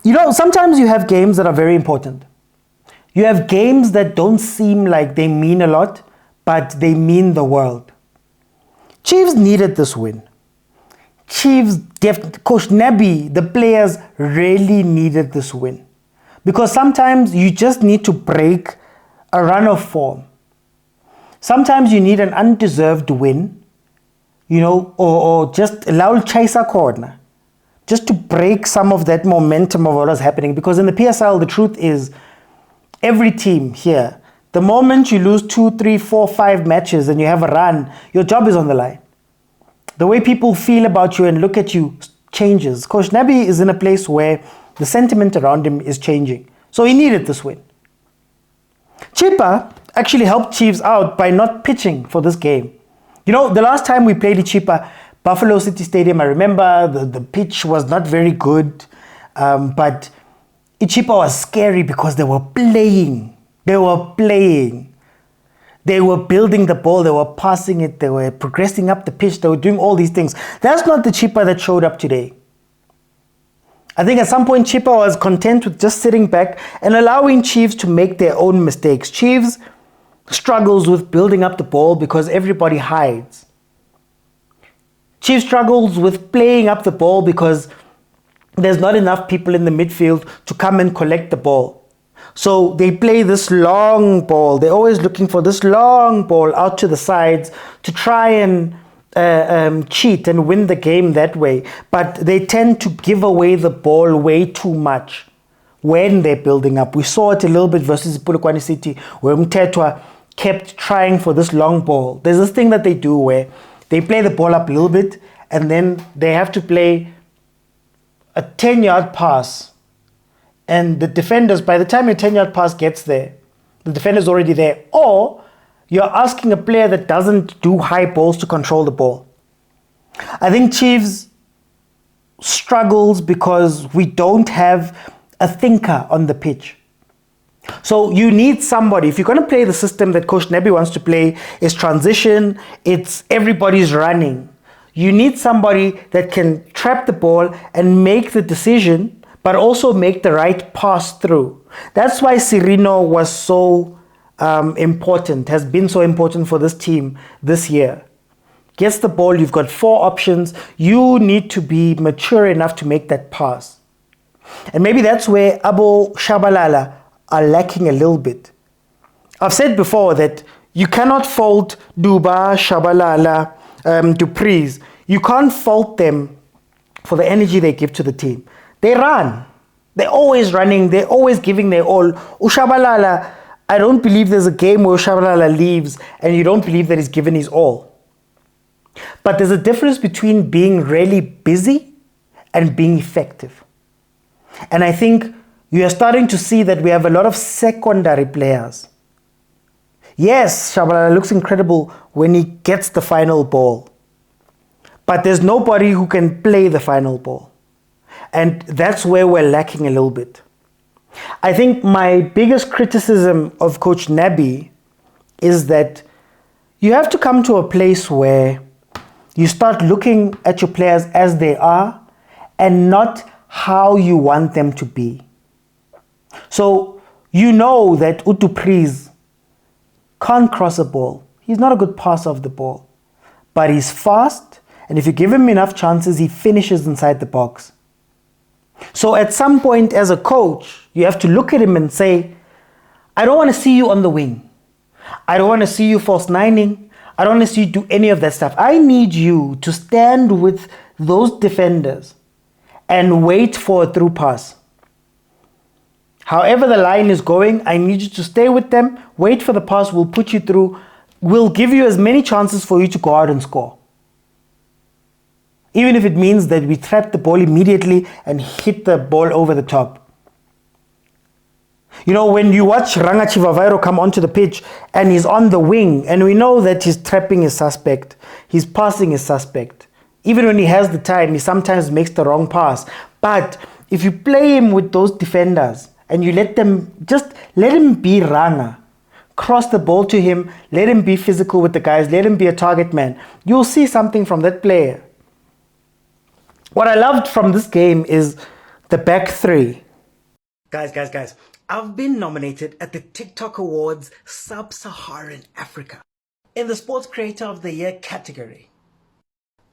Sometimes you have games that are very important. You have games that don't seem like they mean a lot, but they mean the world. Chiefs needed this win. Coach Nabi, the players really needed this win. Because sometimes you just need to break a run of form. Sometimes you need an undeserved win, or just allow chaser corner, just to break some of that momentum of what was happening. Because in the PSL, the truth is, every team here, the moment you lose 2, 3, 4, 5 matches and you have a run, your job is on the line. The way people feel about you and look at you changes. Coach Nabi is in a place where the sentiment around him is changing. So he needed this win. Chippa actually helped Chiefs out by not pitching for this game. The last time we played Chippa, Buffalo City Stadium, I remember the pitch was not very good, but Chippa was scary because they were playing. They were building the ball, they were passing it, they were progressing up the pitch, they were doing all these things. That's not the Chippa that showed up today. I think at some point Chippa was content with just sitting back and allowing Chiefs to make their own mistakes. Chiefs struggles with building up the ball because everybody hides. Chiefs struggles with playing up the ball because there's not enough people in the midfield to come and collect the ball. So they play this long ball. They're always looking for this long ball out to the sides to try and cheat and win the game that way. But they tend to give away the ball way too much when they're building up. We saw it a little bit versus Polokwane City, where Mtetwa kept trying for this long ball. There's this thing that they do where they play the ball up a little bit and then they have to play a 10-yard pass. And the defenders, by the time your 10-yard pass gets there, the defender's already there. Or you're asking a player that doesn't do high balls to control the ball. I think Chiefs struggles because we don't have a thinker on the pitch. So you need somebody. If you're going to play the system that Coach Nabi wants to play, is transition, it's everybody's running. You need somebody that can trap the ball and make the decision, but also make the right pass through. That's why Sirino was so important, has been so important for this team this year. Gets the ball, you've got 4 options. You need to be mature enough to make that pass. And maybe that's where Abo Shabalala are lacking a little bit. I've said before that you cannot fault Duba, Shabalala, Dupreez. You can't fault them for the energy they give to the team. They run. They're always running. They're always giving their all. Ushabalala, I don't believe there's a game where Ushabalala leaves and you don't believe that he's given his all. But there's a difference between being really busy and being effective. And I think you are starting to see that we have a lot of secondary players. Yes, Shabalala looks incredible when he gets the final ball. But there's nobody who can play the final ball. And that's where we're lacking a little bit. I think my biggest criticism of Coach Nabi is that you have to come to a place where you start looking at your players as they are and not how you want them to be. So you know that Utupriz can't cross a ball. He's not a good passer of the ball, but he's fast, and if you give him enough chances, he finishes inside the box. So at some point as a coach, you have to look at him and say, I don't want to see you on the wing. I don't want to see you false nining. I don't want to see you do any of that stuff. I need you to stand with those defenders and wait for a through pass. However the line is going, I need you to stay with them, wait for the pass, we'll put you through, we'll give you as many chances for you to go out and score. Even if it means that we trap the ball immediately and hit the ball over the top. You know, when you watch Ranga Chivavairo come onto the pitch and he's on the wing, and we know that his trapping is suspect, his passing is suspect. Even when he has the time, he sometimes makes the wrong pass. But if you play him with those defenders and you let him be Ranga, cross the ball to him, let him be physical with the guys, let him be a target man, you'll see something from that player. What I loved from this game is the back three. Guys, I've been nominated at the TikTok Awards Sub-Saharan Africa in the Sports Creator of the Year category.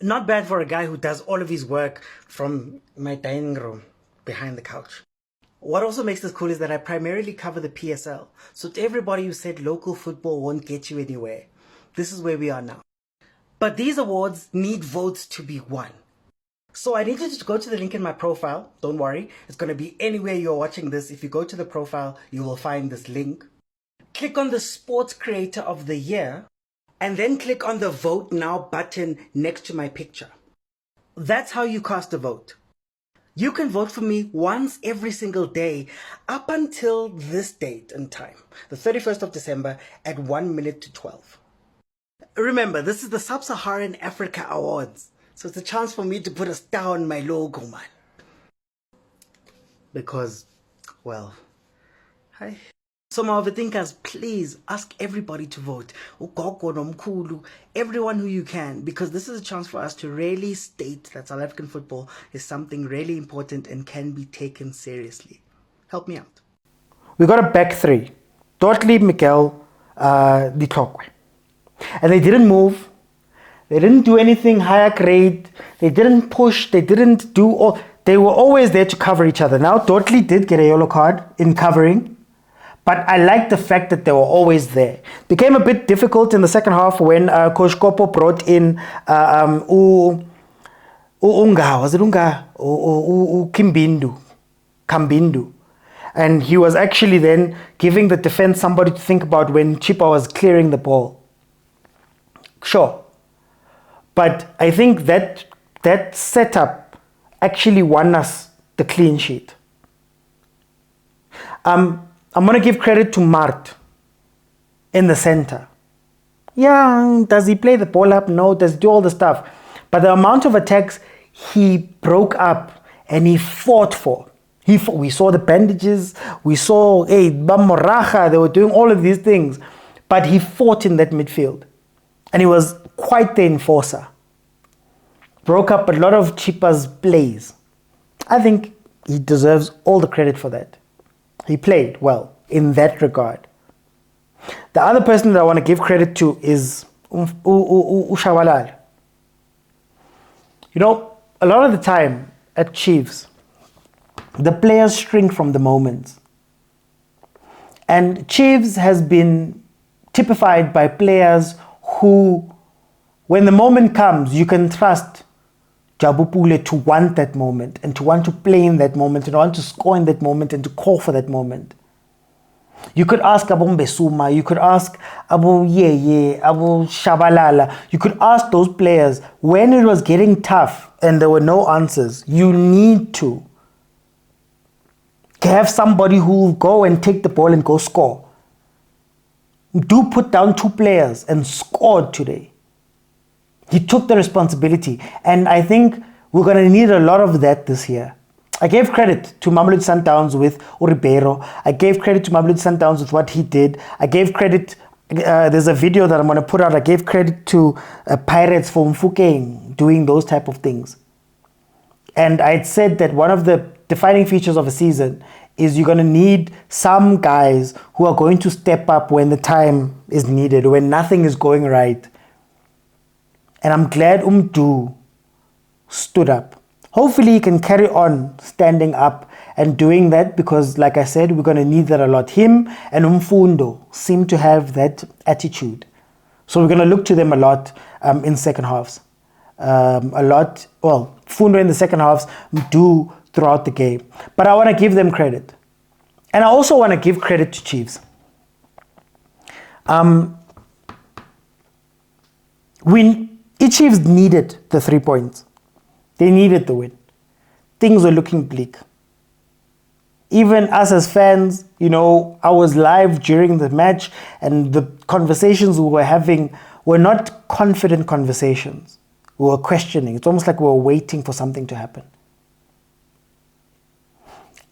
Not bad for a guy who does all of his work from my dining room behind the couch. What also makes this cool is that I primarily cover the PSL. So to everybody who said local football won't get you anywhere, this is where we are now. But these awards need votes to be won. So I need you to go to the link in my profile. Don't worry, it's going to be anywhere you're watching this. If you go to the profile, you will find this link. Click on the Sports Creator of the Year and then click on the Vote Now button next to my picture. That's how you cast a vote. You can vote for me once every single day up until this date and time, the 31st of December at 1 minute to 12. Remember, this is the Sub-Saharan Africa Awards. So it's a chance for me to put a star on my logo, man. Because, well, hi. So my overthinkers, please ask everybody to vote. Ugogo nomkhulu, everyone who you can, because this is a chance for us to really state that South African football is something really important and can be taken seriously. Help me out. We got a back three. Dortley, Mikel, Ditlokwe. And they didn't move. They didn't do anything higher grade. They didn't push. They didn't do all. They were always there to cover each other. Now, Dortley did get a yellow card in covering, but I like the fact that they were always there. Became a bit difficult in the second half when Coach Kopo brought in Kambindu. And he was actually then giving the defense somebody to think about when Chippa was clearing the ball. Sure. But I think that setup actually won us the clean sheet. I'm going to give credit to Mart in the center. Yeah, does he play the ball up? No. Does he do all the stuff? But the amount of attacks he broke up and he fought for. We saw the bandages. We saw, Bamoracha. They were doing all of these things. But he fought in that midfield. And he was quite the enforcer. Broke up a lot of Chippa's plays. I think he deserves all the credit for that. He played well in that regard. The other person that I want to give credit to is Ushabalal. You know, a lot of the time at Chiefs, the players shrink from the moments. And Chiefs has been typified by players who, when the moment comes, you can trust Jabupule to want that moment and to want to play in that moment and want to score in that moment and to call for that moment. You could ask Abu Mbesuma, you could ask Abu Yeye, Abu Shabalala, you could ask those players when it was getting tough and there were no answers. You need to have somebody who will go and take the ball and go score. Do put down two players and scored today. He took the responsibility, and I think we're going to need a lot of that this year. I gave credit to Mamelodi Sundowns with Uribeiro. I gave credit to Mamelodi Sundowns with what he did. I gave credit, there's a video that I'm going to put out. I gave credit to Pirates for Mfukeng doing those type of things. And I'd said that one of the defining features of a season is you're going to need some guys who are going to step up when the time is needed, when nothing is going right. And I'm glad Umdu stood up. Hopefully he can carry on standing up and doing that because, like I said, we're going to need that a lot. Him and Umfundo seem to have that attitude. So we're going to look to them a lot in second halves. Fundo in the second halves do throughout the game. But I want to give them credit. And I also want to give credit to Chiefs. Chiefs needed the 3 points. They needed the win. Things were looking bleak. Even us as fans, you know, I was live during the match and the conversations we were having were not confident conversations. We were questioning. It's almost like we were waiting for something to happen.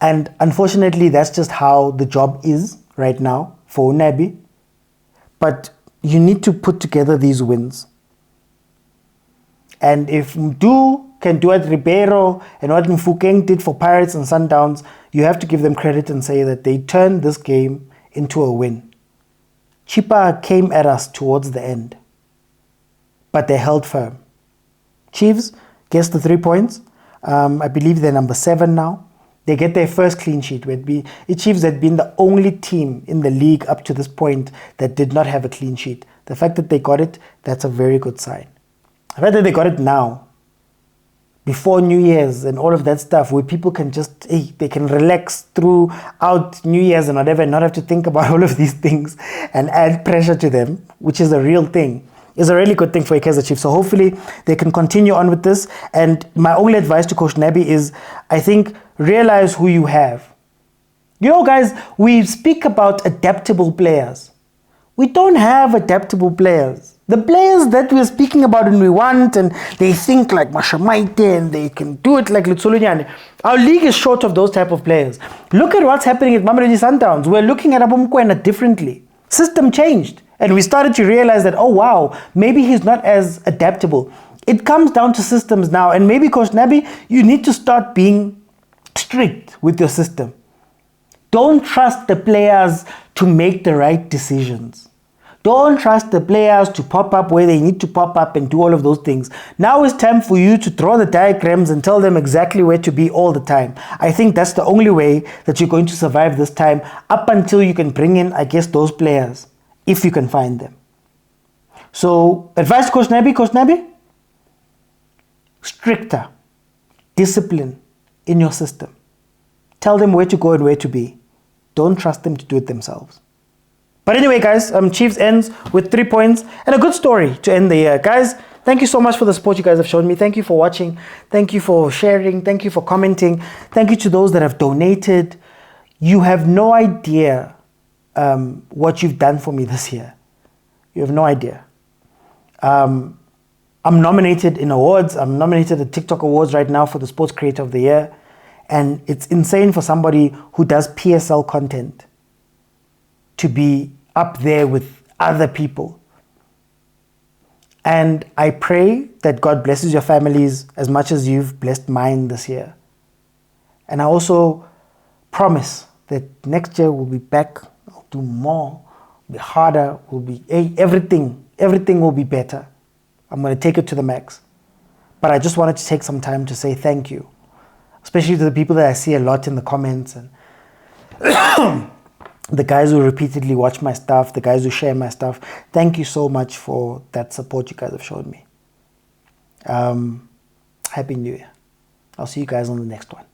And unfortunately, that's just how the job is right now for Unabi. But you need to put together these wins. And if Mdu can do what Ribeiro and what Mfukeng did for Pirates and Sundowns, you have to give them credit and say that they turned this game into a win. Chippa came at us towards the end, but they held firm. Chiefs gets the 3 points. I believe they're number 7 now. They get their first clean sheet. The Chiefs had been the only team in the league up to this point that did not have a clean sheet. The fact that they got it, that's a very good sign. The fact that they got it now, before New Year's and all of that stuff, where people can just, they can relax throughout New Year's and whatever and not have to think about all of these things and add pressure to them, which is a real thing, is a really good thing for Kaizer Chiefs. So hopefully they can continue on with this. And my only advice to Coach Nabi is, I think, realize who you have. You know, guys, we speak about adaptable players. We don't have adaptable players. The players that we're speaking about and we want, and they think like Mashamaite and they can do it like Lutsulunyane. Our league is short of those type of players. Look at what's happening at mamelodi Sundowns. We're looking at mokwena differently. System changed. And we started to realize that, oh wow, maybe he's not as adaptable. It comes down to systems now. And maybe Coach Nabi, you need to start being strict with your system. Don't trust the players to make the right decisions. Don't trust the players to pop up where they need to pop up and do all of those things. Now it's time for you to draw the diagrams and tell them exactly where to be all the time. I think that's the only way that you're going to survive this time, up until you can bring in, I guess, those players, if you can find them. So, advice to Coach Nabi, stricter discipline in your system. Tell them where to go and where to be. Don't trust them to do it themselves. But anyway, guys, Chiefs ends with 3 points and a good story to end the year. Guys, thank you so much for the support you guys have shown me. Thank you for watching. Thank you for sharing. Thank you for commenting. Thank you to those that have donated. You have no idea what you've done for me this year. You have no idea. I'm nominated in awards. I'm nominated at TikTok Awards right now for the Sports Creator of the Year. And it's insane for somebody who does PSL content to be up there with other people. And I pray that God blesses your families as much as you've blessed mine this year. And I also promise that next year we'll be back. I'll do more, be harder, will be everything will be better. I'm going to take it to the max. But I just wanted to take some time to say thank you, especially to the people that I see a lot in the comments, and the guys who repeatedly watch my stuff, the guys who share my stuff. Thank you so much for that support you guys have shown me. Happy New Year. I'll see you guys on the next one.